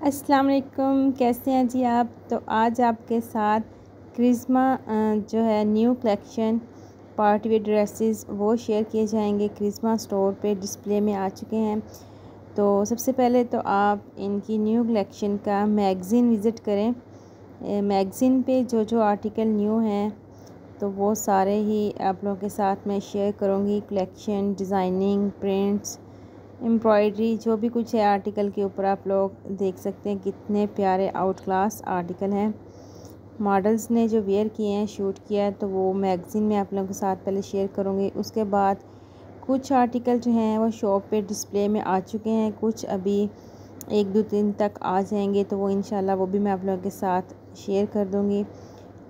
अस्सलाम वालेकुम, कैसे हैं जी आप। तो आज आपके साथ क्रिस्मा जो है new collection party wear dresses वो शेयर किए जाएंगे। क्रिस्मा स्टोर पे डिस्प्ले में आ चुके हैं। तो सबसे पहले तो आप इनकी न्यू कलेक्शन का मैगज़ीन विज़िट करें। मैगज़ीन पे जो जो आर्टिकल न्यू हैं तो वो सारे ही आप लोगों के साथ मैं शेयर करूँगी। कलेक्शन, डिज़ाइनिंग, प्रिंट्स, एम्ब्रॉयडरी, जो भी कुछ है आर्टिकल के ऊपर आप लोग देख सकते हैं। कितने प्यारे आउट क्लास आर्टिकल हैं। मॉडल्स ने जो वेयर किए हैं, शूट किया है, तो वो मैगज़ीन में आप लोगों के साथ पहले शेयर करूँगी। उसके बाद कुछ आर्टिकल जो हैं वो शॉप पे डिस्प्ले में आ चुके हैं, कुछ अभी 1-2 दिन तक आ जाएंगे, तो वो इंशाल्लाह वो भी मैं आप लोगों के साथ शेयर कर दूँगी।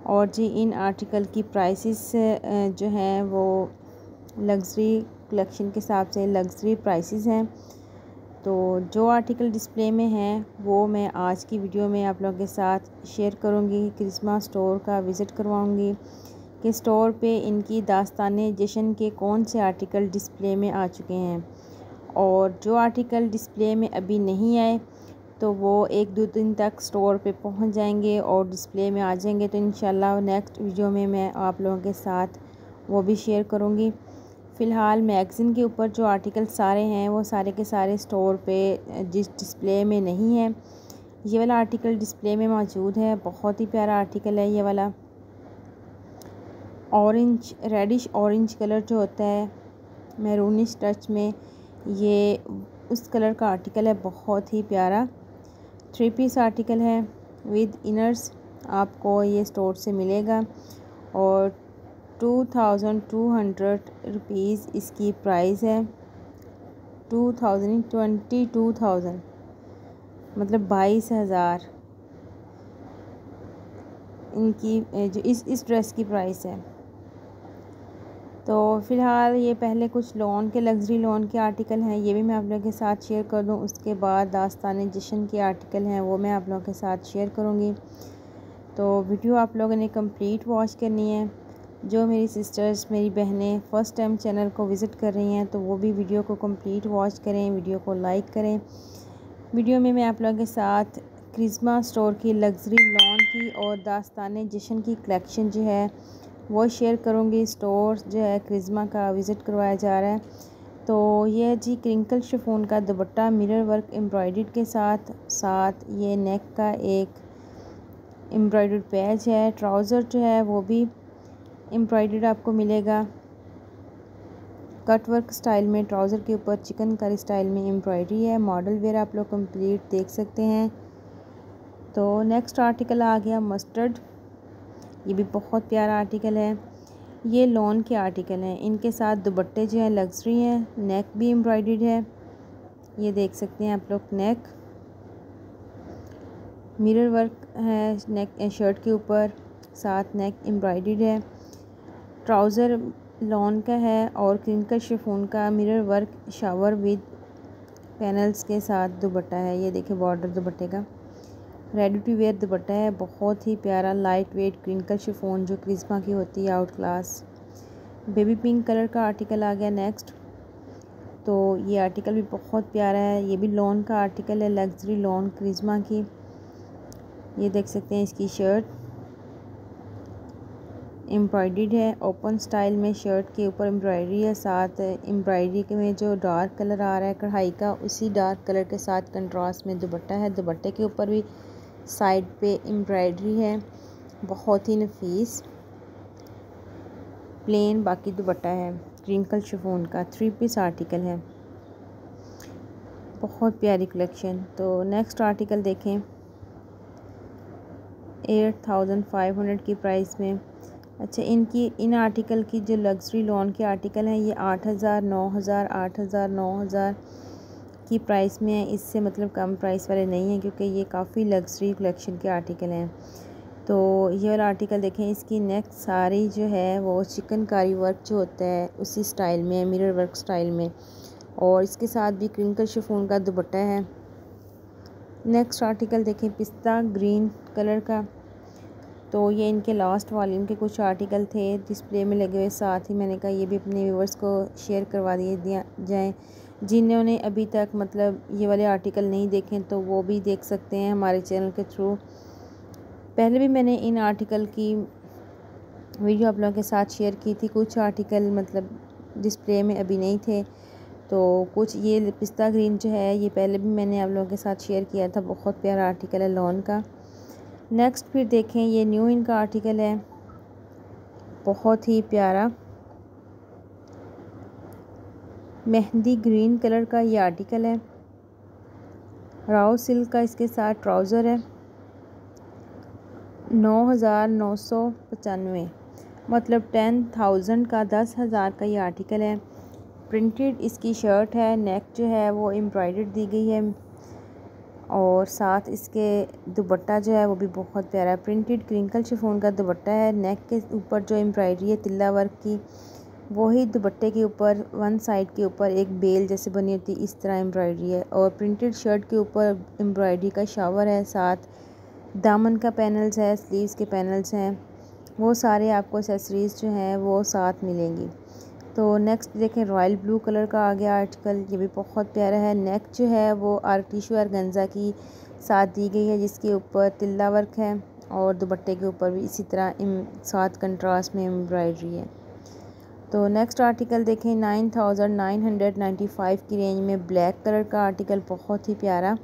और जी इन आर्टिकल की प्राइसेस जो हैं वो लग्ज़री कलेक्शन के हिसाब से लग्ज़री प्राइसेस हैं। तो जो आर्टिकल डिस्प्ले में हैं वो मैं आज की वीडियो में आप लोगों के साथ शेयर करूंगी। क्रिस्मा स्टोर का विज़िट करवाऊंगी कि स्टोर पे इनकी दास्ताने जश्न के कौन से आर्टिकल डिस्प्ले में आ चुके हैं, और जो आर्टिकल डिस्प्ले में अभी नहीं आए तो वो 1-2 दिन तक स्टोर पे पहुंच जाएंगे और डिस्प्ले में आ जाएंगे। तो इंशाल्लाह नेक्स्ट वीडियो में मैं आप लोगों के साथ वो भी शेयर करूंगी। फ़िलहाल मैगज़ीन के ऊपर जो आर्टिकल सारे हैं वो सारे के सारे स्टोर पे जिस डिस्प्ले में नहीं है। ये वाला आर्टिकल डिस्प्ले में मौजूद है। बहुत ही प्यारा आर्टिकल है ये वाला। ऑरेंज, रेडिश ऑरेंज कलर जो होता है मैरूनिश टच में, ये उस कलर का आर्टिकल है। बहुत ही प्यारा 3 पीस आर्टिकल है विद इनर्स। आपको ये स्टोर से मिलेगा और 2200 रुपीज़ इसकी प्राइस है। 22,000 मतलब 22,000 इनकी जो इस ड्रेस की प्राइस है। तो फ़िलहाल ये पहले कुछ लॉन के लग्ज़री लॉन के आर्टिकल हैं, ये भी मैं आप लोगों के साथ शेयर कर दूं। उसके बाद दास्ताने जश्न के आर्टिकल हैं वो मैं आप लोगों के साथ शेयर करूंगी। तो वीडियो आप लोगों ने कंप्लीट वॉच करनी है। जो मेरी सिस्टर्स, मेरी बहनें फ़र्स्ट टाइम चैनल को विज़िट कर रही हैं तो वो भी वीडियो को कंप्लीट वॉच करें, वीडियो को लाइक करें। वीडियो में मैं आप लोगों के साथ क्रिस्मा स्टोर की लग्ज़री लॉन की और दास्ताने जश्न की कलेक्शन जो है वो शेयर करूँगी। स्टोर जो है क्रिस्मा का विज़िट करवाया जा रहा है। तो ये जी क्रिंकल शिफॉन का दुपट्टा मिरर वर्क एम्ब्रॉयडर्ड के साथ ये नेक का एक एम्ब्रॉयडर्ड पैच है। ट्राउज़र जो है वो भी एम्ब्रॉयडर्ड आपको मिलेगा। कट वर्क स्टाइल में ट्राउज़र के ऊपर चिकनकारी स्टाइल में एम्ब्रॉयडरी है। मॉडल वेयर आप लोग कंप्लीट देख सकते हैं। तो नेक्स्ट आर्टिकल आ गया मस्टर्ड। ये भी बहुत प्यारा आर्टिकल है। ये लॉन के आर्टिकल हैं, इनके साथ दुपट्टे जो हैं लग्जरी हैं। नेक भी एम्ब्रॉयडर्ड है, ये देख सकते हैं आप लोग। नेक मिरर वर्क है नेक शर्ट के ऊपर, साथ नेक एम्ब्रॉयडर्ड है। ट्राउज़र लॉन का है और क्रिंकल शिफॉन का mirror work shower with panels के साथ दुपट्टा है। ये देखिए बॉर्डर दुपट्टे का रेडी टू वेयर दुपट्टा है। बहुत ही प्यारा लाइट वेट क्रिंकल शिफॉन जो क्रिस्मा की होती है, out class. Baby pink colour का आर्टिकल आ गया नेक्स्ट। तो ये आर्टिकल भी बहुत प्यारा है। ये भी लॉन का आर्टिकल है, लग्जरी लॉन क्रिस्मा की। ये देख सकते हैं इसकी शर्ट एम्ब्रॉयडर्ड है। ओपन स्टाइल में शर्ट के ऊपर एम्ब्रॉयडरी है। साथ एम्ब्रॉयडरी के में जो डार्क कलर आ रहा है कढ़ाई का, उसी डार्क कलर के साथ कंट्रास्ट में दुपट्टा है। दुपट्टे के ऊपर भी साइड पे एम्ब्रॉयडरी है। बहुत ही नफीस प्लेन बाकी दुपट्टा है। क्रिंकल शिफॉन का 3 पीस आर्टिकल है। बहुत प्यारी कलेक्शन। तो नेक्स्ट आर्टिकल देखें 8,500 की प्राइस में। अच्छा, इन आर्टिकल की जो लग्जरी लॉन के आर्टिकल हैं ये 8,000, 9,000, 8,000, 9,000 की प्राइस में है। इससे मतलब कम प्राइस वाले नहीं हैं, क्योंकि ये काफ़ी लग्जरी कलेक्शन के आर्टिकल हैं। तो ये वाला आर्टिकल देखें, इसकी नेक सारी जो है वो चिकनकारी वर्क जो होता है उसी स्टाइल में है, मिरर वर्क स्टाइल में, और इसके साथ भी क्रिंकल शिफॉन का दुपट्टा है। नेक्स्ट आर्टिकल देखें पिस्ता ग्रीन कलर का। तो ये इनके लास्ट वॉल्यूम के कुछ आर्टिकल थे डिस्प्ले में लगे हुए। साथ ही मैंने कहा ये भी अपने व्यूवर्स को शेयर करवा दिए जाएँ। जिन्होंने अभी तक मतलब ये वाले आर्टिकल नहीं देखे तो वो भी देख सकते हैं हमारे चैनल के थ्रू। पहले भी मैंने इन आर्टिकल की वीडियो आप लोगों के साथ शेयर की थी। कुछ आर्टिकल मतलब डिस्प्ले में अभी नहीं थे, तो कुछ ये पिस्ता ग्रीन जो है ये पहले भी मैंने आप लोगों के साथ शेयर किया था। बहुत प्यारा आर्टिकल है लॉन का। नेक्स्ट फिर देखें, ये न्यू इनका आर्टिकल है, बहुत ही प्यारा मेहंदी ग्रीन कलर का ये आर्टिकल है। राव सिल्क का इसके साथ ट्राउज़र है। 9,995 मतलब 10,000 का 10,000 का ये आर्टिकल है। प्रिंटेड इसकी शर्ट है। नेक जो है वो एम्ब्रॉयडर्ड दी गई है और साथ इसके दुपट्टा जो है वो भी बहुत प्यारा है। प्रिंटेड क्रिंकल शिफॉन का दुपट्टा है। नेक के ऊपर जो एम्ब्रॉयडरी है तिल्ला वर्क की, वही दुपट्टे के ऊपर वन साइड के ऊपर एक बेल जैसे बनी होती है इस तरह एम्ब्रॉयडरी है। और प्रिंटेड शर्ट के ऊपर एम्ब्रॉयडरी का शावर है। साथ दामन का पैनल्स है, स्लीव्स के पैनल्स हैं, वो सारे आपको एक्सेसरीज़ जो हैं वो साथ मिलेंगी। तो नेक्स्ट देखें, रॉयल ब्लू कलर का आ गया आर्टिकल, ये भी बहुत प्यारा है। नेक जो है वो टिश्यू ऑर्गेन्जा की साथ दी गई है जिसके ऊपर तिल्ला वर्क है और दुपट्टे के ऊपर भी इसी तरह साथ कंट्रास्ट में एम्ब्रॉयडरी है। तो नेक्स्ट आर्टिकल देखें, 9,995 की रेंज में ब्लैक कलर का आर्टिकल, बहुत ही प्यारा।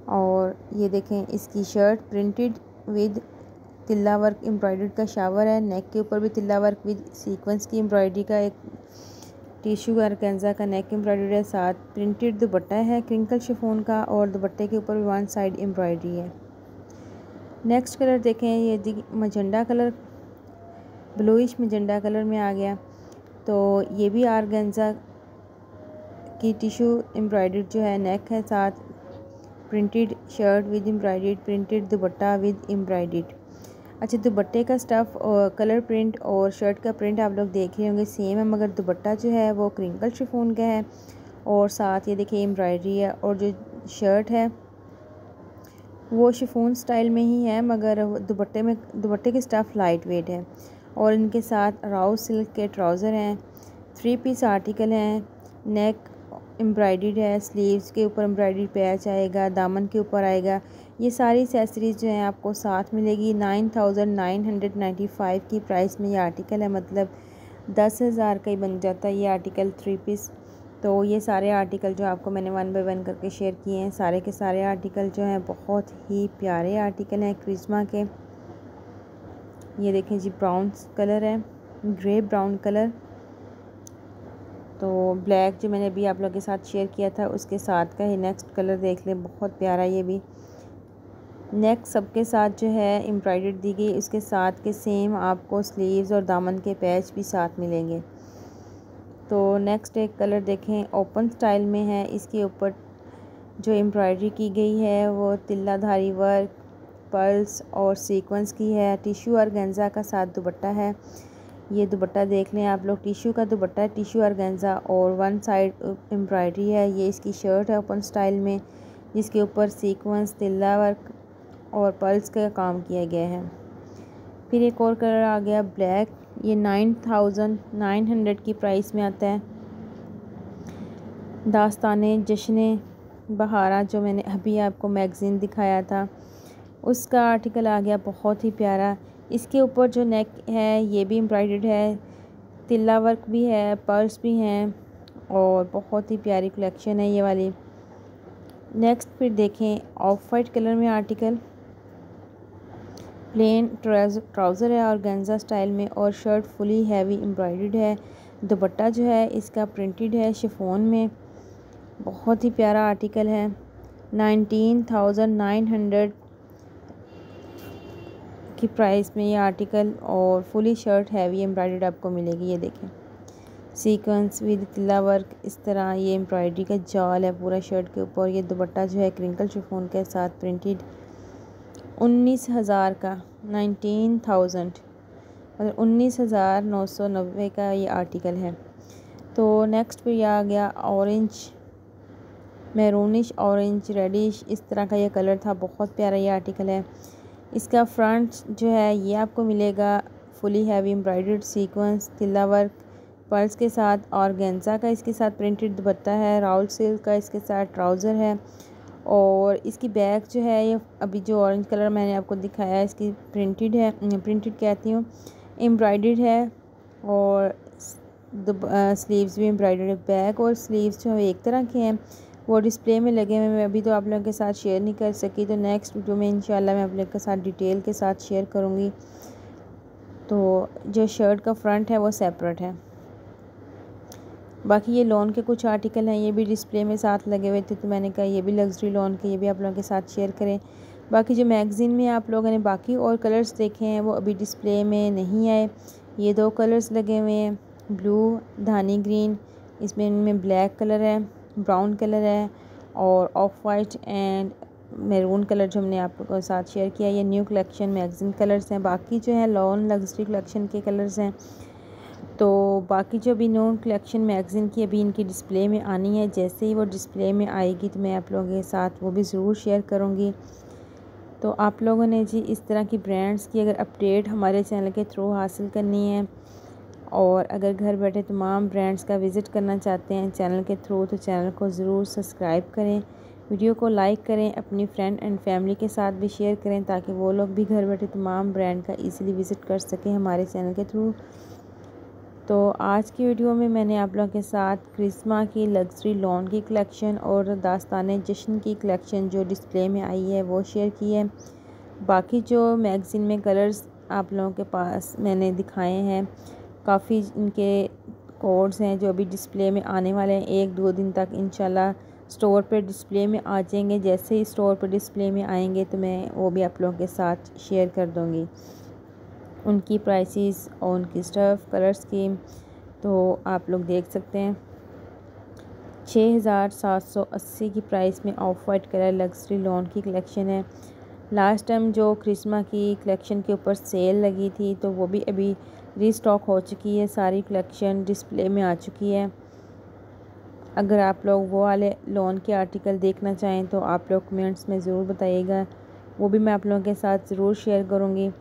और ये देखें इसकी shirt printed with tilla work embroidered का शावर है। नेक के ऊपर भी तिल्ला वर्क विद सीक्वेंस की एम्ब्रॉयडरी का एक टिश्यू ऑर्गेन्जा का नेक एम्ब्रॉयडरी है। साथ प्रिंटेड दुपट्टा है क्रिंकल शिफॉन का और दुपट्टे के ऊपर भी वन साइड एम्ब्रॉयडरी है। नेक्स्ट कलर देखें, ये magenta colour, bluish magenta colour में आ गया। तो ये भी ऑर्गेन्जा की टिश्यू एम्ब्रॉयडर्ड जो है नेक है। साथ printed shirt with embroidered, printed dupatta with embroidered. अच्छा, दुपट्टे का स्टफ़ और कलर प्रिंट और शर्ट का प्रिंट आप लोग देख रहे होंगे सेम है, मगर दुपट्टा जो है वो क्रिंकल शिफॉन का है और साथ ये देखिए एम्ब्रॉयडरी है। और जो शर्ट है वो शिफॉन स्टाइल में ही है, मगर दुपट्टे के स्टफ़ लाइट वेट है। और इनके साथ राव सिल्क के ट्राउज़र हैं। 3 पीस आर्टिकल हैं। नेक एम्ब्रॉयडर्ड है, स्लीव्स के ऊपर एम्ब्रॉयडरी पैच आएगा, दामन के ऊपर आएगा। ये सारी एक्सेसरीज़ जो हैं आपको साथ मिलेगी। 9,995 की प्राइस में ये आर्टिकल है, मतलब 10,000 का ही बन जाता है ये आर्टिकल 3 पीस। तो ये सारे आर्टिकल जो आपको मैंने 1 बाय 1 करके शेयर किए हैं, सारे के सारे आर्टिकल जो हैं बहुत ही प्यारे आर्टिकल हैं क्रिस्मा के। ये देखें जी, ब्राउन कलर है, ग्रे ब्राउन कलर। तो ब्लैक जो मैंने अभी आप लोगों के साथ शेयर किया था उसके साथ का ही नेक्स्ट कलर देख लें, बहुत प्यारा। ये भी नेक सबके साथ जो है एम्ब्रॉयडर्ड दी गई, उसके साथ के सेम आपको स्लीव्स और दामन के पैच भी साथ मिलेंगे। तो नेक्स्ट एक कलर देखें, ओपन स्टाइल में है। इसके ऊपर जो एम्ब्रॉयडरी की गई है वो तिल्लाधारी वर्क, पर्ल्स और सीक्वेंस की है। टिश्यू ऑर्गेन्जा का साथ दुपट्टा है। ये दुपट्टा देख लें आप लोग, टिश्यू का दुपट्टा है, टिश्यू ऑर्गेन्जा और वन साइड एम्ब्रॉयडरी है। ये इसकी शर्ट है ओपन स्टाइल में, जिसके ऊपर सीक्वेंस, तिल्ला वर्क और पर्ल्स का काम किया गया है। फिर एक और कलर आ गया ब्लैक, ये 9,900 की प्राइस में आता है। दास्ताने जश्न बहारा जो मैंने अभी आपको मैगज़ीन दिखाया था उसका आर्टिकल आ गया, बहुत ही प्यारा। इसके ऊपर जो नेक है ये भी एम्ब्रॉयडर्ड है, तिल्ला वर्क भी है, पर्ल्स भी हैं और बहुत ही प्यारी कलेक्शन है ये वाली। नेक्स्ट फिर देखें, ऑफ वाइट कलर में आर्टिकल, प्लेन ट्राउज़र है ऑर्गेन्जा स्टाइल में और शर्ट फुली हैवी एम्ब्रॉयडर्ड है। दुपट्टा जो है इसका प्रिंटेड है शिफॉन में, बहुत ही प्यारा आर्टिकल है। 19,900 की प्राइस में ये आर्टिकल और फुली शर्ट हैवी एम्ब्रॉयडर्ड आपको मिलेगी। ये देखें, सीक्वेंस विद तिल्ला वर्क, इस तरह ये एम्ब्रॉयडरी का जाल है पूरा शर्ट के ऊपर। ये दुपट्टा जो है क्रिंकल शिफॉन के साथ प्रिंटेड, 19,000 का, 19,000 मतलब 19,990 का ये आर्टिकल है। तो नेक्स्ट पे ये आ गया ऑरेंज, मैरूनिश ऑरेंज रेडिश, इस तरह का ये कलर था, बहुत प्यारा ये आर्टिकल है। इसका फ्रंट जो है ये आपको मिलेगा fully heavy embroidered, sequence, tilla work, pearls के साथ ऑर्गेन्जा का इसके साथ प्रिंटेड दुपट्टा है, राउल सिल्क का इसके साथ ट्राउज़र है। और इसकी बैक जो है ये अभी जो ऑरेंज कलर मैंने आपको दिखाया है इसकी प्रिंटेड है, प्रिंटेड कहती हूँ, एम्ब्रॉयडर्ड है। और स्लीव्स भी एम्ब्रॉयडर्ड है। बैक और स्लीव्स जो एक तरह के हैं, वो डिस्प्ले में लगे हुए मैं अभी तो आप लोगों के साथ शेयर नहीं कर सकी, तो नेक्स्ट वीडियो में इंशाल्लाह मैं आप लोगों के साथ डिटेल के साथ शेयर करूँगी। तो जो शर्ट का फ्रंट है वो सेपरेट है। बाकी ये लॉन के कुछ आर्टिकल हैं, ये भी डिस्प्ले में साथ लगे हुए थे, तो मैंने कहा ये भी लग्जरी लॉन के, ये भी आप लोगों के साथ शेयर करें। बाकी जो मैगज़ीन में आप लोगों ने बाकी और कलर्स देखे हैं वो अभी डिस्प्ले में नहीं आए। ये 2 कलर्स लगे हुए हैं, ब्लू धानी ग्रीन, इसमें इनमें ब्लैक कलर है, ब्राउन कलर है और of white and maroon colour जो हमने आप लोगों के साथ शेयर किया। ये न्यू कलेक्शन मैगज़ीन कलर्स हैं। बाकी जो है लॉन लग्जरी कलेक्शन के कलर्स हैं। तो बाकी जो भी न्यू कलेक्शन मैगज़ीन की अभी इनकी डिस्प्ले में आनी है, जैसे ही वो डिस्प्ले में आएगी तो मैं आप लोगों के साथ वो भी ज़रूर शेयर करूँगी। तो आप लोगों ने जी इस तरह की ब्रांड्स की अगर अपडेट हमारे चैनल के थ्रू हासिल करनी है और अगर घर बैठे तमाम ब्रांड्स का विज़िट करना चाहते हैं चैनल के थ्रू, तो चैनल को ज़रूर सब्सक्राइब करें, वीडियो को लाइक करें, अपनी फ्रेंड एंड फैमिली के साथ भी शेयर करें ताकि वो लोग भी घर बैठे तमाम ब्रांड का ईज़िली विज़िट कर सकें हमारे चैनल के थ्रू। तो आज की वीडियो में मैंने आप लोगों के साथ क्रिस्मा की लग्जरी लॉन की कलेक्शन और दास्तान जश्न की कलेक्शन जो डिस्प्ले में आई है वो शेयर की है। बाकी जो मैगज़ीन में कलर्स आप लोगों के पास मैंने दिखाए हैं, काफ़ी इनके कोड्स हैं जो अभी डिस्प्ले में आने वाले हैं। 1-2 दिन तक इंशाल्लाह स्टोर पर डिस्प्ले में आ जाएंगे। जैसे ही स्टोर पर डिस्प्ले में आएंगे तो मैं वो भी आप लोगों के साथ शेयर कर दूँगी, उनकी प्राइसेस और उनकी स्टफ़ कलर स्कीम। तो आप लोग देख सकते हैं 6780 की प्राइस में of white colour luxury lawn की कलेक्शन है। लास्ट टाइम जो क्रिस्मा की कलेक्शन के ऊपर सेल लगी थी तो वो भी अभी रीस्टॉक हो चुकी है, सारी कलेक्शन डिस्प्ले में आ चुकी है। अगर आप लोग वो वाले लॉन के आर्टिकल देखना चाहें तो आप लोग कमेंट्स में ज़रूर बताइएगा, वो भी मैं आप लोगों के साथ ज़रूर शेयर करूँगी।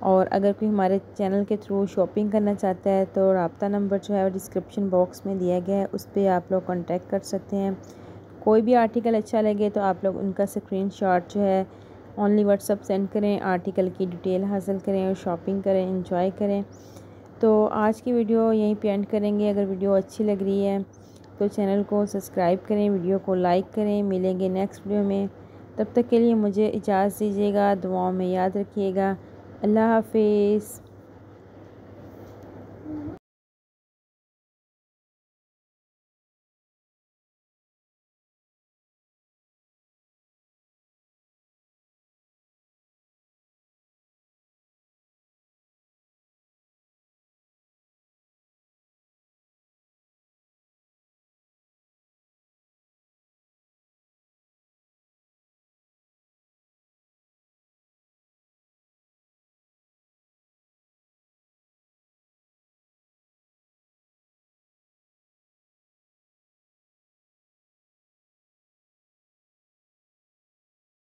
और अगर कोई हमारे चैनल के थ्रू शॉपिंग करना चाहता है तो राब्ता नंबर जो है वो डिस्क्रिप्शन बॉक्स में दिया गया है, उस पर आप लोग कांटेक्ट कर सकते हैं। कोई भी आर्टिकल अच्छा लगे तो आप लोग उनका स्क्रीनशॉट जो है ओनली व्हाट्सअप सेंड करें, आर्टिकल की डिटेल हासिल करें और शॉपिंग करें, एंजॉय करें। तो आज की वीडियो यहीं पे एंड करेंगे। अगर वीडियो अच्छी लग रही है तो चैनल को सब्सक्राइब करें, वीडियो को लाइक करें। मिलेंगे नेक्स्ट वीडियो में, तब तक के लिए मुझे इजाज़त दीजिएगा, दुआओं में याद रखिएगा। अल्लाह हाफिज़।